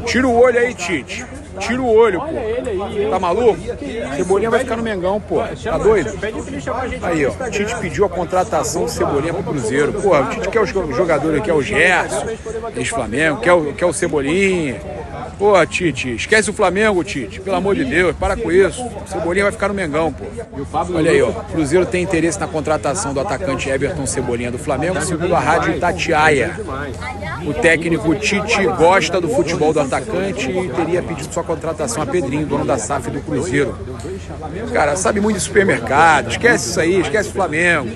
Tira o olho aí, Tite. Tira o olho, pô. Tá maluco? Cebolinha vai ficar no Mengão, pô. Tá doido? Aí, ó. O Tite pediu a contratação do Cebolinha pro Cruzeiro. Porra, o Tite quer os jogadores aqui, é o Gerson, ex-Flamengo, quer o Cebolinha. Pô, Tite, esquece o Flamengo, Tite. Pelo amor de Deus, para com isso. O Cebolinha vai ficar no Mengão, pô. Olha aí, ó. O Cruzeiro tem interesse na contratação do atacante Everton Cebolinha do Flamengo, segundo a Rádio Itatiaia. O técnico Tite gosta do futebol do atacante e teria pedido sua contratação a Pedrinho, dono da SAF do Cruzeiro. Cara, sabe muito de supermercado, esquece isso aí, esquece o Flamengo.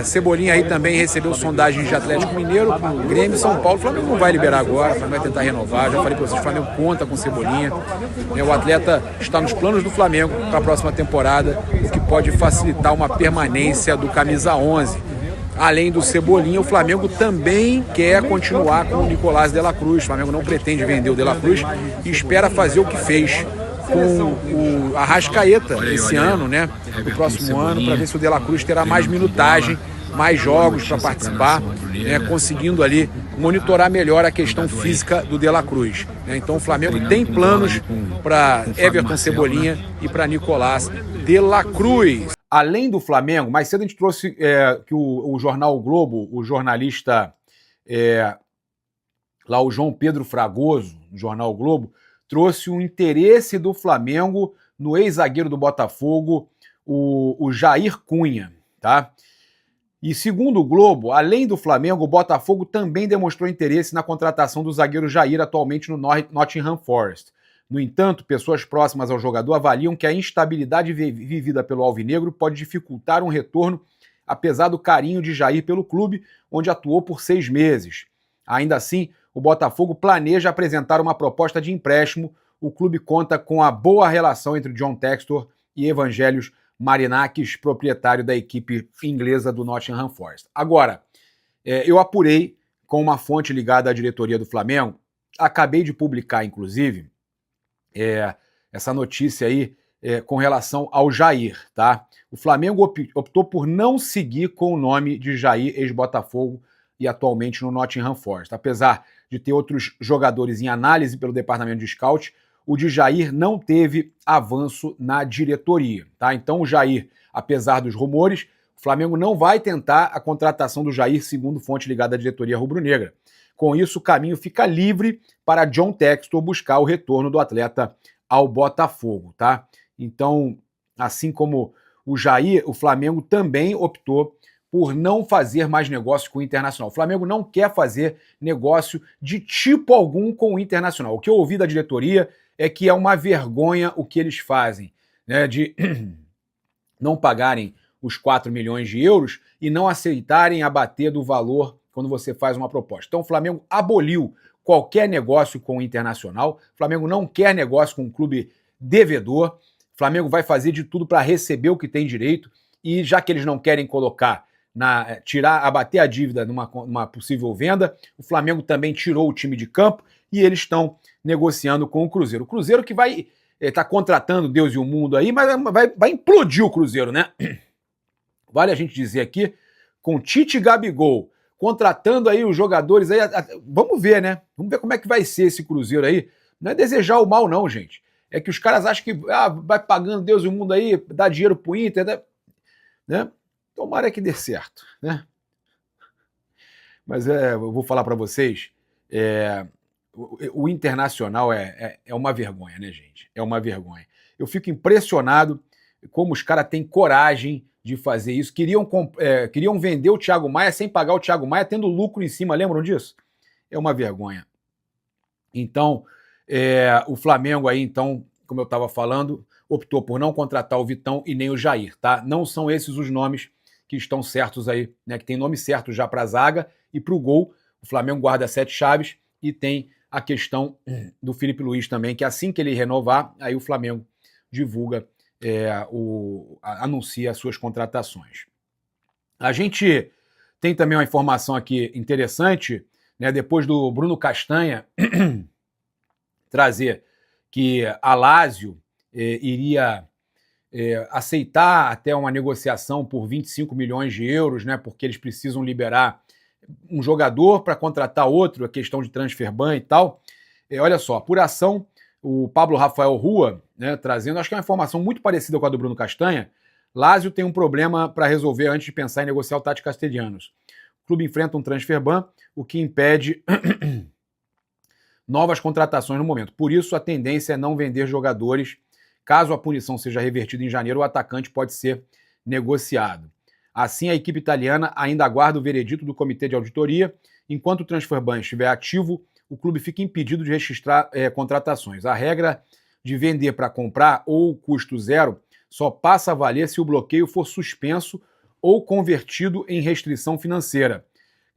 Cebolinha aí também recebeu sondagens de Atlético Mineiro, Grêmio e São Paulo. O Flamengo não vai liberar agora, o Flamengo vai tentar renovar. Já falei pra vocês, o Flamengo conta com Cebolinha. O atleta está nos planos do Flamengo para a próxima temporada, o que pode facilitar uma permanência do camisa 11. Além do Cebolinha, o Flamengo também quer continuar com o Nicolás de la Cruz. O Flamengo não pretende vender o de la Cruz e espera fazer o que fez com o Arrascaeta esse ano, né? No próximo ano, para ver se o de la Cruz terá mais minutagem, mais jogos para participar, né? Conseguindo ali monitorar melhor a questão física do de la Cruz. Né? Então o Flamengo tem planos para Everton Cebolinha e para Nicolás de la Cruz. Além do Flamengo, mais cedo a gente trouxe que o jornal o Globo, o jornalista lá, o João Pedro Fragoso, no jornal o Globo, trouxe o interesse do Flamengo no ex-zagueiro do Botafogo, o Jair Cunha, tá? E segundo o Globo, além do Flamengo, o Botafogo também demonstrou interesse na contratação do zagueiro Jair, atualmente no Nottingham Forest. No entanto, pessoas próximas ao jogador avaliam que a instabilidade vivida pelo alvinegro pode dificultar um retorno, apesar do carinho de Jair pelo clube, onde atuou por 6 meses. Ainda assim, o Botafogo planeja apresentar uma proposta de empréstimo. O clube conta com a boa relação entre John Textor e Evangelos Marinakis, proprietário da equipe inglesa do Nottingham Forest. Agora, eu apurei com uma fonte ligada à diretoria do Flamengo, acabei de publicar, inclusive, essa notícia aí com relação ao Jair, tá? O Flamengo optou por não seguir com o nome de Jair, ex-Botafogo, e atualmente no Nottingham Forest. Apesar de ter outros jogadores em análise pelo departamento de scout, o de Jair não teve avanço na diretoria, tá? Então o Jair, apesar dos rumores, o Flamengo não vai tentar a contratação do Jair, segundo fonte ligada à diretoria rubro-negra. Com isso, o caminho fica livre para John Textor buscar o retorno do atleta ao Botafogo, tá? Então, assim como o Jair, o Flamengo também optou por não fazer mais negócio com o Internacional. O Flamengo não quer fazer negócio de tipo algum com o Internacional. O que eu ouvi da diretoria é que é uma vergonha o que eles fazem, né, de não pagarem os 4 milhões de euros e não aceitarem abater do valor quando você faz uma proposta. Então o Flamengo aboliu qualquer negócio com o Internacional, o Flamengo não quer negócio com um clube devedor, o Flamengo vai fazer de tudo para receber o que tem direito, e já que eles não querem colocar, abater a dívida numa possível venda, o Flamengo também tirou o time de campo e eles estão negociando com o Cruzeiro. O Cruzeiro que vai estar contratando Deus e o mundo aí, mas vai implodir o Cruzeiro, né? Vale a gente dizer aqui, com Tite e Gabigol, contratando aí os jogadores aí, vamos ver, né? Vamos ver como é que vai ser esse Cruzeiro aí. Não é desejar o mal não, gente. É que os caras acham que vai pagando Deus e o mundo aí, dá dinheiro pro Inter, né? Tomara que dê certo, né? Mas eu vou falar para vocês, o Internacional é uma vergonha, né, gente? É uma vergonha. Eu fico impressionado como os caras têm coragem de fazer isso. Queriam vender o Thiago Maia sem pagar o Thiago Maia, tendo lucro em cima, lembram disso? É uma vergonha. Então, o Flamengo aí, então, como eu estava falando, optou por não contratar o Vitão e nem o Jair, tá? Não são esses os nomes que estão certos aí, né? Que tem nome certo já para a zaga e para o gol. O Flamengo guarda 7 chaves e tem a questão do Felipe Luiz também, que assim que ele renovar, aí o Flamengo divulga, anuncia as suas contratações. A gente tem também uma informação aqui interessante, né? Depois do Bruno Castanha trazer que a Lazio iria aceitar até uma negociação por 25 milhões de euros, né, porque eles precisam liberar um jogador para contratar outro, a questão de transfer ban e tal. Olha só, apuração, o Pablo Rafael Rua, né, trazendo, acho que é uma informação muito parecida com a do Bruno Castanha. Lazio tem um problema para resolver antes de pensar em negociar o Tati Castellanos. O clube enfrenta um transfer ban, o que impede novas contratações no momento. Por isso, a tendência é não vender jogadores. Caso a punição seja revertida em janeiro, o atacante pode ser negociado. Assim, a equipe italiana ainda aguarda o veredito do comitê de auditoria. Enquanto o transfer ban estiver ativo, o clube fica impedido de registrar contratações. A regra de vender para comprar ou custo zero só passa a valer se o bloqueio for suspenso ou convertido em restrição financeira.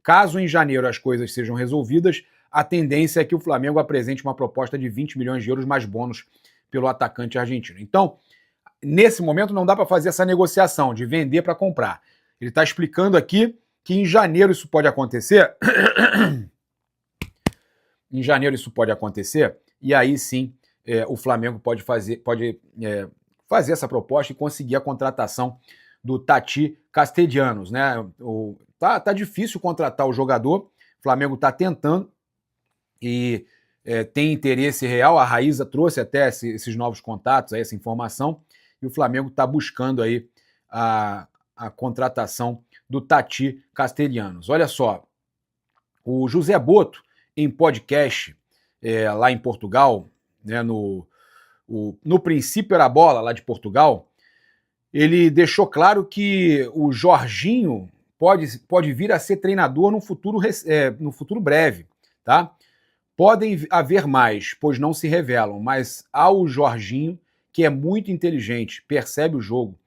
Caso em janeiro as coisas sejam resolvidas, a tendência é que o Flamengo apresente uma proposta de 20 milhões de euros mais bônus pelo atacante argentino. Então, nesse momento não dá para fazer essa negociação de vender para comprar. Ele está explicando aqui que em janeiro isso pode acontecer. Em janeiro isso pode acontecer, e aí sim o Flamengo pode fazer essa proposta e conseguir a contratação do Tati Castellanos, né? Tá difícil contratar o jogador, o Flamengo está tentando e tem interesse real. A Raíza trouxe até esses novos contatos, essa informação, e o Flamengo está buscando aí a contratação do Tati Castellanos. Olha só, o José Boto, em podcast lá em Portugal, né, no Princípio Era Bola, lá de Portugal, ele deixou claro que o Jorginho pode vir a ser treinador no futuro breve, tá? Podem haver mais, pois não se revelam, mas há o Jorginho, que é muito inteligente, percebe o jogo,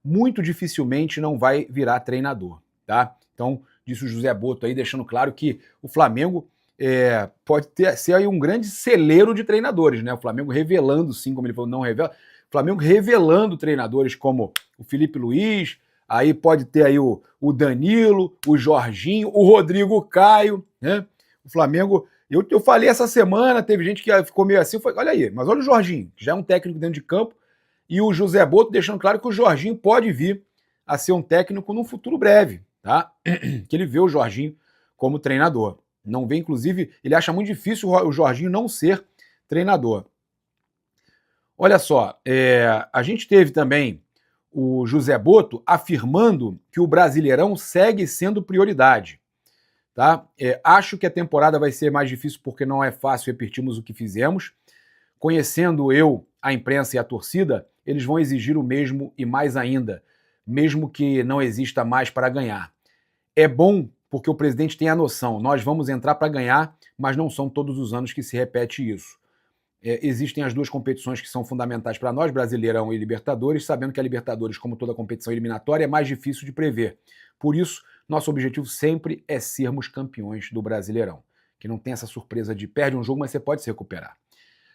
muito dificilmente não vai virar treinador, tá? Então, disse o José Boto aí, deixando claro que o Flamengo pode ser aí um grande celeiro de treinadores, né? O Flamengo revelando, sim, como ele falou, não revela. O Flamengo revelando treinadores como o Felipe Luiz, aí pode ter aí o Danilo, o Jorginho, o Rodrigo Caio, né? O Flamengo, eu falei essa semana, teve gente que ficou meio assim, olha aí, mas olha o Jorginho, que já é um técnico dentro de campo, e o José Boto deixando claro que o Jorginho pode vir a ser um técnico num futuro breve, tá? Que ele vê o Jorginho como treinador. Não vê, inclusive, ele acha muito difícil o Jorginho não ser treinador. Olha só, a gente teve também o José Boto afirmando que o Brasileirão segue sendo prioridade. Tá? Acho que a temporada vai ser mais difícil porque não é fácil repetirmos o que fizemos. Conhecendo eu, a imprensa e a torcida, eles vão exigir o mesmo e mais ainda, mesmo que não exista mais para ganhar. É bom porque o presidente tem a noção, nós vamos entrar para ganhar, mas não são todos os anos que se repete isso. Existem as duas competições que são fundamentais para nós, Brasileirão e Libertadores, sabendo que a Libertadores, como toda competição eliminatória, é mais difícil de prever. Por isso, nosso objetivo sempre é sermos campeões do Brasileirão. Que não tem essa surpresa de perde um jogo, mas você pode se recuperar.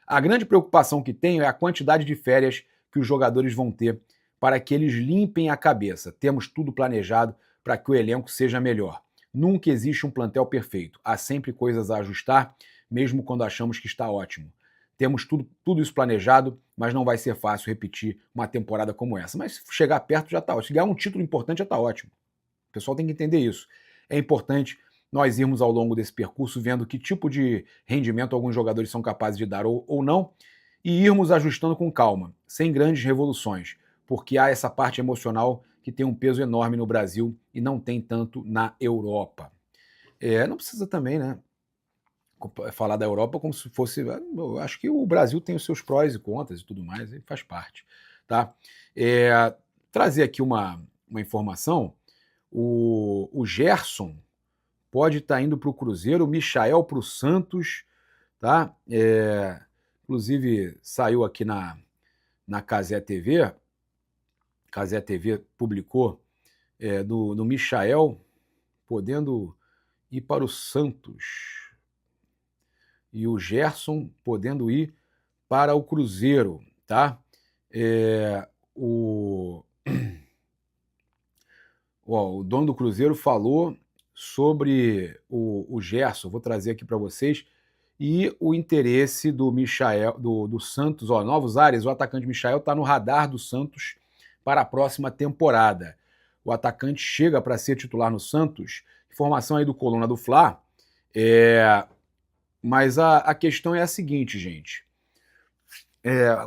A grande preocupação que tenho é a quantidade de férias que os jogadores vão ter para que eles limpem a cabeça. Temos tudo planejado para que o elenco seja melhor. Nunca existe um plantel perfeito. Há sempre coisas a ajustar, mesmo quando achamos que está ótimo. Temos tudo isso planejado, mas não vai ser fácil repetir uma temporada como essa. Mas se chegar perto já está ótimo. Se ganhar um título importante já está ótimo. O pessoal tem que entender isso. É importante nós irmos ao longo desse percurso vendo que tipo de rendimento alguns jogadores são capazes de dar ou não, e irmos ajustando com calma, sem grandes revoluções, porque há essa parte emocional que tem um peso enorme no Brasil e não tem tanto na Europa. Não precisa também, né, falar da Europa como se fosse... Eu acho que o Brasil tem os seus prós e contras e tudo mais, e faz parte. Tá? Trazer aqui uma informação, o Gerson pode estar indo para o Cruzeiro, o Michael para o Santos, tá? Inclusive saiu aqui na Cazé TV, Cazé TV publicou do Michael podendo ir para o Santos e o Gerson podendo ir para o Cruzeiro, tá? O dono do Cruzeiro falou sobre o Gerson, vou trazer aqui para vocês, e o interesse do Michael, do Santos, novos ares, o atacante Michael está no radar do Santos para a próxima temporada. O atacante chega para ser titular no Santos, informação aí do Coluna do Fla, Mas a questão é a seguinte, gente.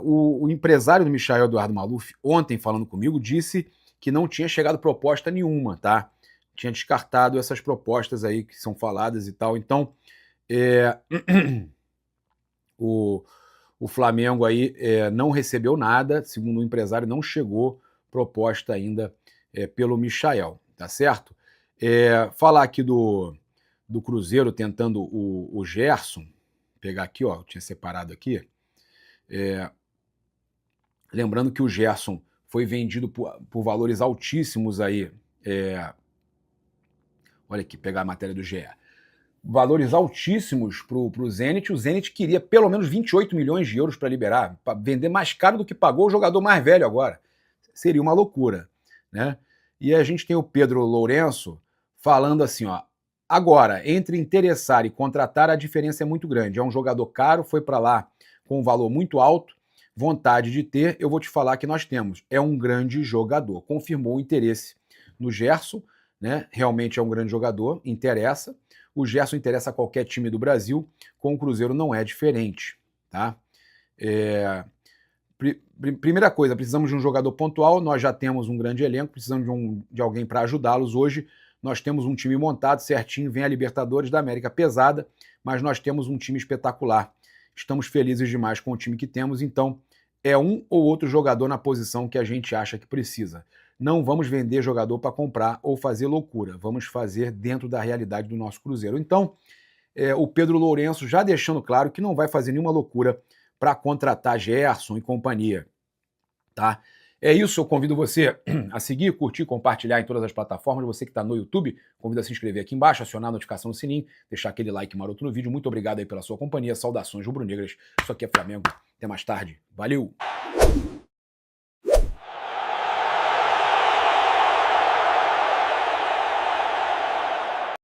O empresário do Michael Eduardo Maluf, ontem falando comigo, disse que não tinha chegado proposta nenhuma, tá? Tinha descartado essas propostas aí que são faladas e tal. Então, o Flamengo aí não recebeu nada, segundo o empresário, não chegou proposta ainda pelo Michael, tá certo? Falar aqui do Cruzeiro tentando o Gerson, pegar aqui, ó, eu tinha separado aqui. Lembrando que o Gerson foi vendido por valores altíssimos aí. Olha aqui, pegar a matéria do GE. Valores altíssimos para o Zenit. O Zenit queria pelo menos 28 milhões de euros para liberar, para vender mais caro do que pagou o jogador mais velho agora. Seria uma loucura, né? E a gente tem o Pedro Lourenço falando assim, ó. Agora, entre interessar e contratar, a diferença é muito grande. É um jogador caro, foi para lá com um valor muito alto, vontade de ter, eu vou te falar que nós temos. É um grande jogador. Confirmou o interesse no Gerson, né? Realmente é um grande jogador, interessa. O Gerson interessa a qualquer time do Brasil, com o Cruzeiro não é diferente, tá? Primeira coisa, precisamos de um jogador pontual, nós já temos um grande elenco, precisamos de alguém para ajudá-los hoje. Nós temos um time montado certinho, vem a Libertadores da América pesada, mas nós temos um time espetacular. Estamos felizes demais com o time que temos, então é um ou outro jogador na posição que a gente acha que precisa. Não vamos vender jogador para comprar ou fazer loucura, vamos fazer dentro da realidade do nosso Cruzeiro. Então, o Pedro Lourenço já deixando claro que não vai fazer nenhuma loucura para contratar Gerson e companhia, tá? É isso, eu convido você a seguir, curtir, compartilhar em todas as plataformas. Você que está no YouTube, convido a se inscrever aqui embaixo, acionar a notificação no sininho, deixar aquele like maroto no vídeo. Muito obrigado aí pela sua companhia, saudações rubro-negras. Isso aqui é Flamengo. Até mais tarde. Valeu!